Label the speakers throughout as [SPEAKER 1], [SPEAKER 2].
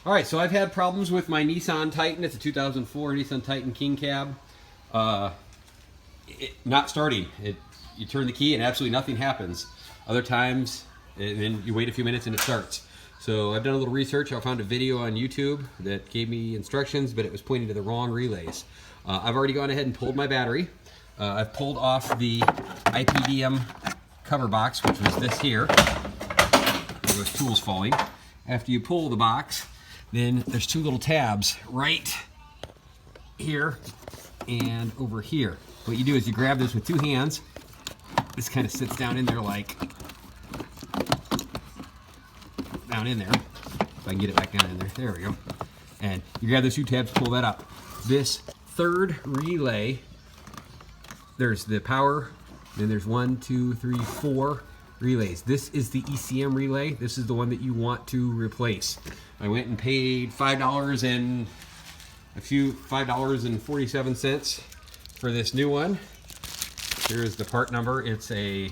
[SPEAKER 1] All right, so I've had problems with my Nissan Titan. It's a 2004 Nissan Titan King Cab. Not starting. You turn the key and absolutely nothing happens. Other times, and then you wait a few minutes and it starts. So I've done a little research. I found a video on YouTube that gave me instructions, but it was pointing to the wrong relays. I've already gone ahead and pulled my battery. I've pulled off the IPDM cover box, which was this here. There was tools falling. After you pull the box, then there's two little tabs right here and over here. What you do is you grab this with two hands. This kind of sits down in there like, down in there. If I can get it back down in there. There we go. And you grab those two tabs, pull that up. This third relay, there's the power, then there's 1, 2, 3, 4 relays. This is the ECM relay. This is the one that you want to replace. I went and paid $5.47 for this new one. Here's the part number. It's a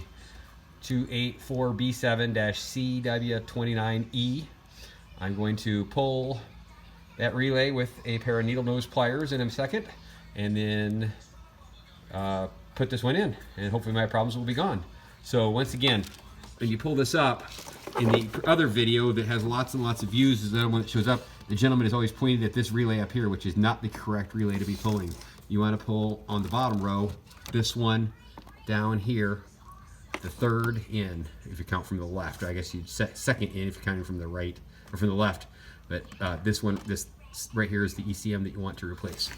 [SPEAKER 1] 284B7-CW29E. I'm going to pull that relay with a pair of needle nose pliers in a second, and then put this one in, and hopefully my problems will be gone. So once again, when you pull this up, in the other video that has lots and lots of views, is the one that shows up, the gentleman is always pointed at this relay up here, which is not the correct relay to be pulling. You want to pull on the bottom row, this one down here, the third in, if you count from the left. Or I guess you'd set second in if you're counting from the right, or from the left. But this one, this right here is the ECM that you want to replace.